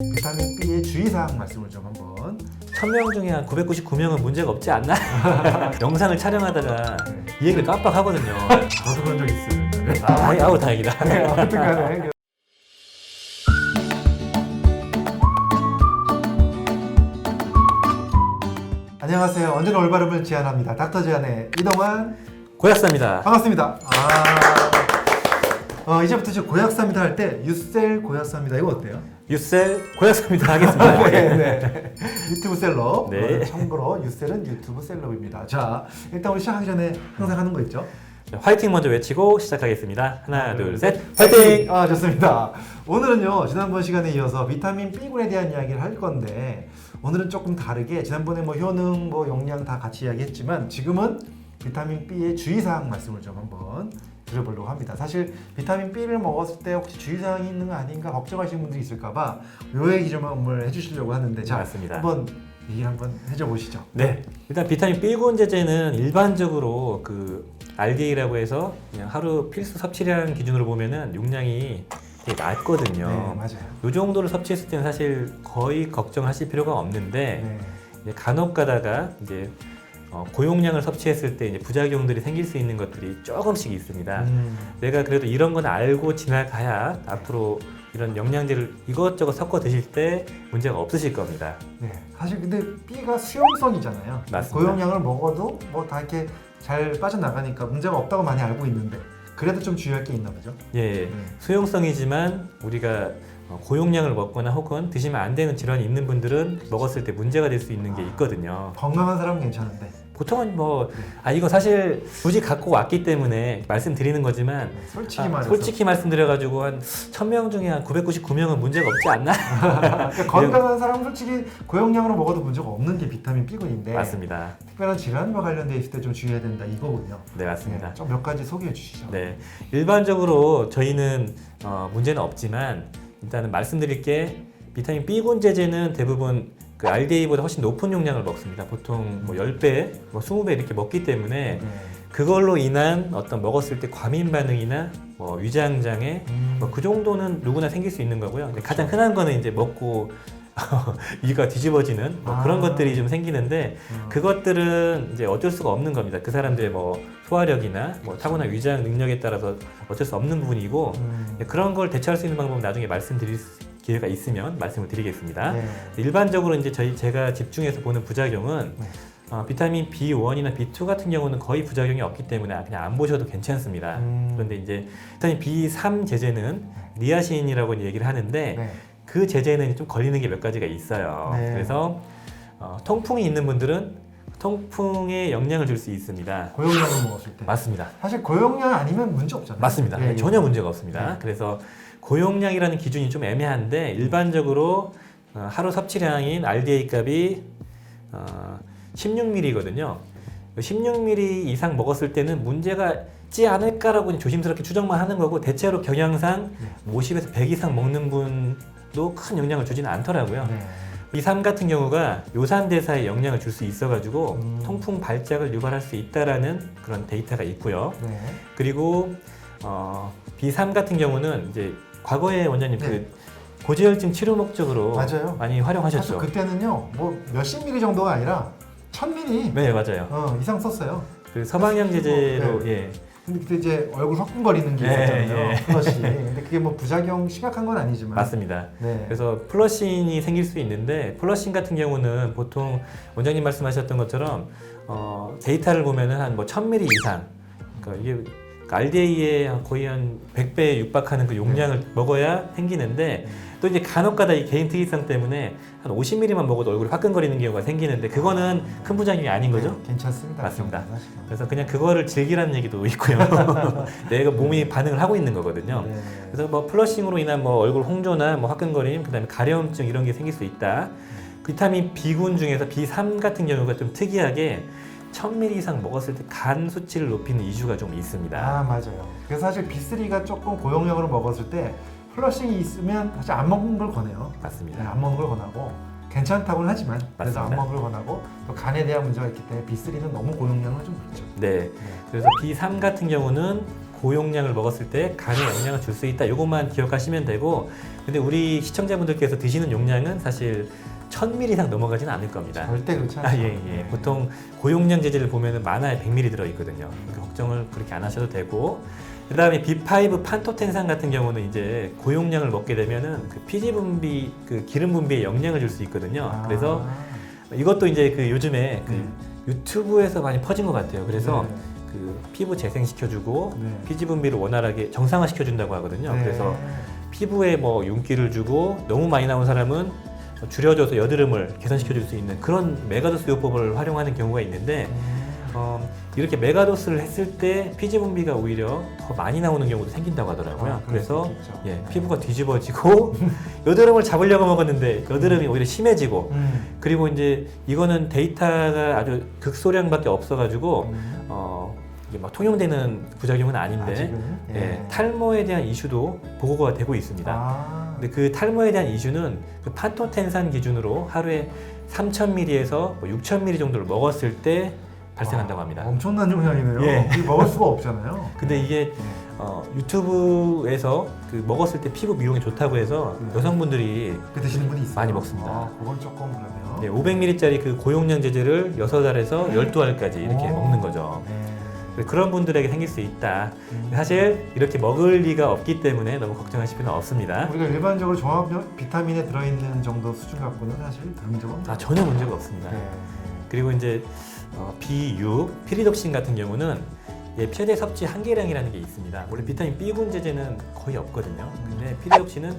비타민 B의 주의사항 말씀을 좀 한번. 1000명 중에 한 999명은 문제가 없지 않나? 영상을 촬영하다가 이 얘기를 깜빡하거든요. 저도 그런 적 있어요. 아우 다행이다. 네, 아무튼 간에. 안녕하세요. 언제나 올바름을 지향합니다. 닥터 제안의 이동환. 고약사입니다. 반갑습니다. 이제부터 이제 고약사입니다 할 때 유셀 고약사입니다. 이거 어때요? 유셀 고약사입니다 하겠습니다. 네. 유튜브 셀럽. 네. 참고로 유셀은 유튜브 셀럽입니다. 자, 일단 우리 시작하기 전에 항상 하는 거 있죠? 화이팅 먼저 외치고 시작하겠습니다. 하나, 둘, 셋, 화이팅! 좋습니다. 오늘은요, 지난번 시간에 이어서 비타민 B군에 대한 이야기를 할 건데, 오늘은 조금 다르게, 지난번에 뭐 효능, 뭐 용량 다 같이 이야기했지만, 지금은 비타민 B의 주의사항 말씀을 좀 한번 드려보려고 합니다. 사실 비타민 B를 먹었을 때 혹시 주의사항이 있는 거 아닌가 걱정하시는 분들이 있을까봐 요 얘기 좀 한번 해주시려고 하는데, 자, 맞습니다. 한번 얘기 한번 해줘 보시죠. 네, 일단 비타민 B군 제제는 일반적으로 그 RDA라고 해서 그냥 하루 필수 섭취량 기준으로 보면은 용량이 되게 낮거든요. 네, 맞아요. 이 정도를 섭취했을 때는 사실 거의 걱정하실 필요가 없는데 네. 이제 간혹 가다가 이제 고용량을 섭취했을 때 이제 부작용들이 생길 수 있는 것들이 조금씩 있습니다. 내가 그래도 이런 건 알고 지나가야 앞으로 이런 영양제를 이것저것 섞어 드실 때 문제가 없으실 겁니다. 네, 사실 근데 B가 수용성이잖아요. 맞습니다. 고용량을 먹어도 뭐 다 이렇게 잘 빠져나가니까 문제가 없다고 많이 알고 있는데 그래도 좀 주의할 게 있나 보죠? 예, 수용성이지만 우리가 고용량을 먹거나 혹은 드시면 안 되는 질환이 있는 분들은 먹었을 때 문제가 될 수 있는 게 있거든요. 건강한 사람은 괜찮은데 보통은 뭐 이거 사실 굳이 갖고 왔기 때문에 말씀드리는 거지만 솔직히 말해서 솔직히 말씀드려가지고 한 1000명 중에 한 999명은 문제가 없지 않나? 그러니까 건강한 사람은 솔직히 고용량으로 먹어도 문제가 없는 게 비타민 B군인데 맞습니다. 특별한 질환과 관련돼 있을 때 좀 주의해야 된다 이거군요. 네, 맞습니다. 좀 몇 가지 소개해 주시죠. 네, 일반적으로 저희는 문제는 없지만 일단은 말씀드릴 게 비타민 B군 제제는 대부분 그 RDA보다 훨씬 높은 용량을 먹습니다. 보통 뭐 10배, 뭐 20배 이렇게 먹기 때문에 그걸로 인한 어떤 먹었을 때 과민 반응이나 뭐 위장 장애 뭐 그 정도는 누구나 생길 수 있는 거고요. 근데 가장 흔한 거는 이제 먹고 위가 뒤집어지는 뭐 그런 것들이 좀 생기는데 그것들은 이제 어쩔 수가 없는 겁니다. 그 사람들의 뭐 소화력이나 뭐 타고난 위장 능력에 따라서 어쩔 수 없는 부분이고 그런 걸 대처할 수 있는 방법은 나중에 말씀드릴 기회가 있으면 말씀을 드리겠습니다. 네. 일반적으로 이제 제가 집중해서 보는 부작용은 비타민 B1이나 B2 같은 경우는 거의 부작용이 없기 때문에 그냥 안 보셔도 괜찮습니다. 그런데 이제 비타민 B3 제제는 니아신이라고 얘기를 하는데 네. 그 제제는 좀 걸리는 게 몇 가지가 있어요. 네. 그래서 통풍이 있는 분들은 통풍에 영향을 줄 수 있습니다. 고용량을 먹었을 때 맞습니다. 사실 고용량 아니면 문제 없잖아요. 맞습니다. 예, 예. 전혀 문제가 없습니다. 네. 그래서 고용량이라는 기준이 좀 애매한데 일반적으로 하루 섭취량인 RDA 값이 16ml거든요. 16ml 이상 먹었을 때는 문제가 있지 않을까라고 조심스럽게 추정만 하는 거고 대체로 경향상 50에서 100 이상 먹는 분도 큰 영향을 주지는 않더라고요. 네. B3 같은 경우가 요산대사에 영향을 줄 수 있어가지고 통풍 발작을 유발할 수 있다라는 그런 데이터가 있고요. 네. 그리고 B3 같은 경우는 이제 과거에 원장님 네. 그 고지혈증 치료 목적으로 맞아요. 많이 사실 활용하셨죠. 그때는요 뭐 몇십 미리 정도가 아니라 1000ml 네, 맞아요. 이상 썼어요. 그 서방향 제제로 예. 근데 그때 이제 얼굴 화끈거리는 게 예, 있었잖아요. 예. 플러시. 근데 그게 뭐 부작용 심각한 건 아니지만. 맞습니다. 네. 그래서 플러싱이 생길 수 있는데 플러싱 같은 경우는 보통 원장님 말씀하셨던 것처럼 데이터를 보면은 한 뭐 1000ml 이상 그러니까 이게 RDA에 거의 한 100배에 육박하는 그 용량을 먹어야 생기는데 또 이제 간혹가다 이 개인 특이성 때문에 한 50ml만 먹어도 얼굴이 화끈거리는 경우가 생기는데 그거는 큰 부작용이 아닌 거죠? 네, 괜찮습니다. 맞습니다. 그 정도는 사실은. 그래서 그냥 그거를 즐기라는 얘기도 있고요. 내가 몸이 반응을 하고 있는 거거든요. 네. 그래서 뭐 플러싱으로 인한 뭐 얼굴 홍조나 뭐 화끈거림, 그다음에 가려움증 이런 게 생길 수 있다. 비타민 B군 중에서 B3 같은 경우가 좀 특이하게 1000ml 이상 먹었을 때 간 수치를 높이는 이슈가 좀 있습니다. 맞아요. 그래서 사실 B3가 조금 고용량으로 먹었을 때 플러싱이 있으면 사실 안 먹는 걸 권해요. 맞습니다. 네, 안 먹는 걸 권하고 괜찮다고는 하지만 그래서 안 맞습니다. 먹는 걸 권하고 또 간에 대한 문제가 있기 때문에 B3는 너무 고용량은 좀 그렇죠. 네. 그래서 B3 같은 경우는 고용량을 먹었을 때 간에 영향을 줄 수 있다. 이것만 기억하시면 되고, 근데 우리 시청자분들께서 드시는 용량은 사실 1000ml 이상 넘어가지는 않을 겁니다. 절대 그렇지 않죠. 예. 네. 보통 고용량 제제를 보면은 많아야 100ml 들어있거든요. 그러니까 걱정을 그렇게 안 하셔도 되고, 그 다음에 B5 판토텐산 같은 경우는 이제 고용량을 먹게 되면은 그 피지 분비, 그 기름 분비에 영향을 줄 수 있거든요. 그래서 이것도 이제 그 요즘에 그 유튜브에서 많이 퍼진 것 같아요. 그래서 네. 그 피부 재생시켜주고 네. 피지 분비를 원활하게 정상화시켜준다고 하거든요. 네. 그래서 피부에 뭐 윤기를 주고 너무 많이 나온 사람은 줄여줘서 여드름을 개선시켜줄 수 있는 그런 메가도스 요법을 활용하는 경우가 있는데, 이렇게 메가도스를 했을 때 피지 분비가 오히려 더 많이 나오는 경우도 생긴다고 하더라고요. 그럴 그래서 수 있겠죠. 예, 피부가 뒤집어지고 여드름을 잡으려고 먹었는데 여드름이 오히려 심해지고, 그리고 이제 이거는 데이터가 아주 극소량밖에 없어가지고 이게 막 통용되는 부작용은 아닌데, 아직은? 예, 탈모에 대한 이슈도 보고가 되고 있습니다. 근데 그 탈모에 대한 이슈는 그 판토텐산 기준으로 하루에 3000ml에서 6000ml 정도를 먹었을 때 발생한다고 합니다. 엄청난 용량이네요. 예. 이게 먹을 수가 없잖아요. 근데 이게 유튜브에서 그 먹었을 때 피부 미용에 좋다고 해서 여성분들이 그 드시는 분이 있어요. 많이 먹습니다. 그건 조금 그러네요. 네, 500ml짜리 그 고용량 제제를 6알에서 12알까지 이렇게 먹는 거죠. 그런 분들에게 생길 수 있다. 사실 이렇게 먹을 리가 없기 때문에 너무 걱정하실 필요는 없습니다. 우리가 일반적으로 종합 비타민에 들어있는 정도 수준 갖고는 사실 별 문제가 없나요? 전혀 문제가 없습니다. 네. 그리고 이제 B6, 피리독신 같은 경우는 최대 섭취 한계량이라는 게 있습니다. 원래 비타민 B군 제제는 거의 없거든요. 근데 피리독신은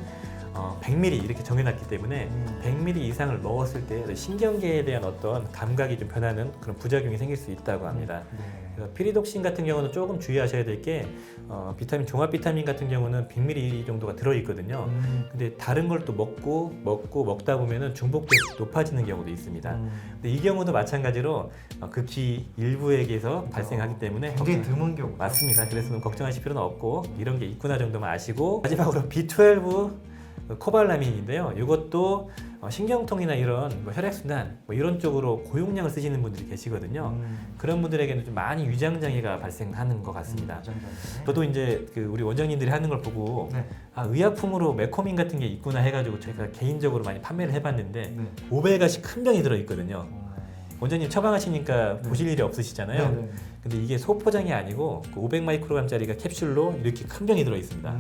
100ml 이렇게 정해놨기 때문에 100ml 이상을 먹었을 때 신경계에 대한 어떤 감각이 좀 변하는 그런 부작용이 생길 수 있다고 합니다. 네. 그래서 피리독신 같은 경우는 조금 주의하셔야 될 게 비타민 종합 비타민 같은 경우는 100ml 정도가 들어있거든요. 근데 다른 걸 또 먹다 보면은 중복돼서 높아지는 경우도 있습니다. 근데 이 경우도 마찬가지로 극히 일부에게서 발생하기 때문에 굉장히 드문 경우. 맞습니다. 그래서 걱정하실 필요는 없고 이런 게 있구나 정도만 아시고, 마지막으로 B12 코발라민인데요. 이것도 신경통이나 이런 혈액순환 이런 쪽으로 고용량을 쓰시는 분들이 계시거든요. 그런 분들에게는 좀 많이 위장장애가 발생하는 것 같습니다. 저도 이제 그 우리 원장님들이 하는 걸 보고 네. 의약품으로 메코민 같은 게 있구나 해가지고 제가 개인적으로 많이 판매를 해봤는데 네. 500알씩 큰 병이 들어있거든요. 원장님 처방하시니까 보실 일이 없으시잖아요. 네. 근데 이게 소포장이 아니고 그 500마이크로그램짜리가 캡슐로 이렇게 큰 병이 들어있습니다.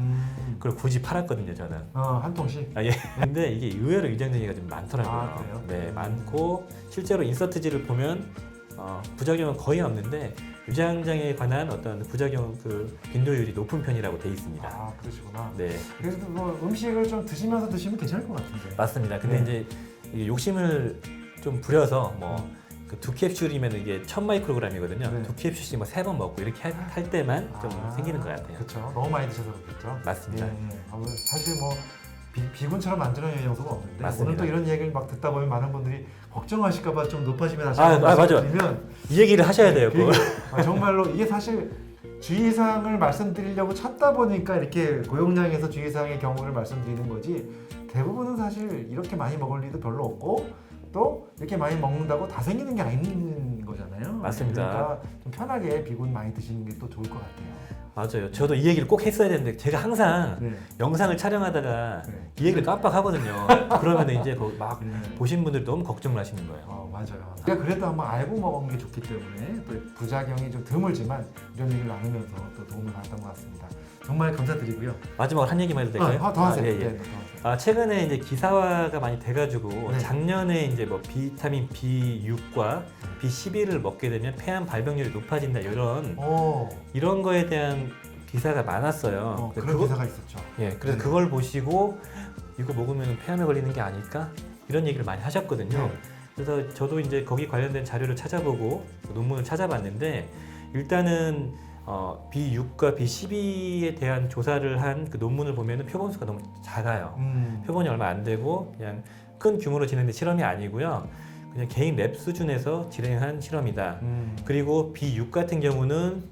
그걸 굳이 팔았거든요, 저는. 한 통씩. 예. 근데 이게 의외로 위장장애가 좀 많더라고요. 그래요? 네, 많고 실제로 인서트지를 보면 부작용은 거의 없는데 위장장애에 관한 어떤 부작용 그 빈도율이 높은 편이라고 돼 있습니다. 그러시구나. 네, 그래서 뭐 음식을 좀 드시면서 드시면 괜찮을 것 같은데. 맞습니다. 근데 네. 이제 이게 욕심을 좀 부려서 그 두 캡슐이면 이게 1000마이크로그램이거든요. 네. 두 캡슐씩 뭐 3번 먹고 이렇게 할 때만 좀 생기는 것 같아요. 그렇죠. 너무 많이 드셔서 그렇겠죠. 맞습니다. 사실 뭐 비군처럼 안전한 영양소가 없는데 맞습니다. 오늘 또 이런 얘기를 막 듣다 보면 많은 분들이 걱정하실까봐 좀 높아지면 다시 맞아요. 말씀드리면 이 얘기를 하셔야 돼요. 그걸. 정말로 이게 사실 주의사항을 말씀드리려고 찾다 보니까 이렇게 고용량에서 주의사항의 경우를 말씀드리는 거지, 대부분은 사실 이렇게 많이 먹을 일도 별로 없고 또 이렇게 많이 먹는다고 다 생기는 게 아닌 거잖아요. 맞습니다. 그러니까 좀 편하게 비군 많이 드시는 게 또 좋을 것 같아요. 맞아요. 저도 이 얘기를 꼭 했어야 되는데 제가 항상 네. 영상을 촬영하다가 네. 이 얘기를 깜빡하거든요. 그러면 이제 막 네. 보신 분들 너무 걱정을 하시는 거예요. 맞아요. 우리가 그래도 한번 알고 먹은 게 좋기 때문에 또 부작용이 좀 드물지만 이런 얘기를 나누면서 또 도움을 받았던 것 같습니다. 정말 감사드리고요. 마지막으로 한 얘기만 해도 될까요? 더 하세요. 예. 네, 더 하세요. 최근에 이제 기사화가 많이 돼가지고 네. 작년에 이제 뭐 비타민 B6과 B12를 먹게 되면 폐암 발병률이 높아진다 이런 거에 대한 기사가 많았어요. 그런 기사가 있었죠. 예, 그래서 네. 그걸 보시고 이거 먹으면 폐암에 걸리는 게 아닐까 이런 얘기를 많이 하셨거든요. 네. 그래서 저도 이제 거기 관련된 자료를 찾아보고 논문을 찾아봤는데 일단은 B6과 B12에 대한 조사를 한 그 논문을 보면은 표본수가 너무 작아요. 표본이 얼마 안 되고 그냥 큰 규모로 진행된 실험이 아니고요. 그냥 개인 랩 수준에서 진행한 실험이다. 그리고 B6 같은 경우는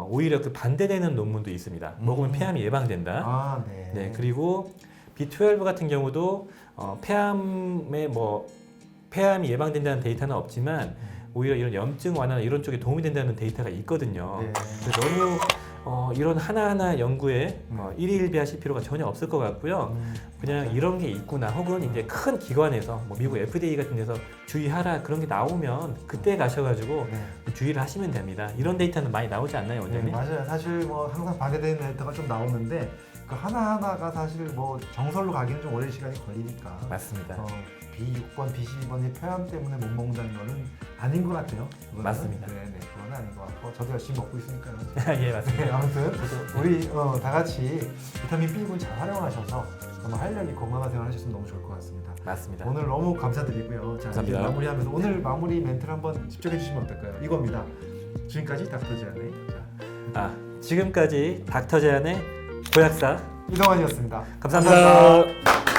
오히려 그 반대되는 논문도 있습니다. 먹으면 폐암이 예방된다. 네. 네, 그리고 B12 같은 경우도 폐암이 예방된다는 데이터는 없지만 오히려 이런 염증 완화나 이런 쪽에 도움이 된다는 데이터가 있거든요. 네. 그래서 너무 이런 하나하나 연구에 일희일비하실 필요가 전혀 없을 것 같고요. 그냥 이런 게 있구나, 혹은 이제 큰 기관에서 뭐 미국 FDA 같은 데서 주의하라 그런 게 나오면 그때 가셔가지고 네. 주의를 하시면 됩니다. 이런 데이터는 많이 나오지 않나요, 네, 원장님? 맞아요. 사실 뭐 항상 반대되는 데이터가 좀 나오는데 그 하나하나가 사실 뭐 정설로 가기는 좀 오랜 시간이 걸리니까 맞습니다. B6번, B12번의 표현 때문에 못 먹는다는 거는 아닌 것 같아요. 그거는. 맞습니다. 네, 그건 아닌 것 같고 저도 열심히 먹고 있으니까요. 예, 맞습니다. 네, 아무튼 우리 다 같이 비타민 B군 잘 활용하셔서 정말 활력이 건강한 생활 하셨으면 너무 좋을 것 같습니다. 맞습니다. 오늘 너무 감사드리고요. 자, 이제 감사합니다. 마무리하면서 오늘 마무리 멘트를 한번 집중해 주시면 어떨까요? 이겁니다. 지금까지 닥터 제안의 지금까지 닥터 제안의 고약사 이동환이었습니다. 감사합니다.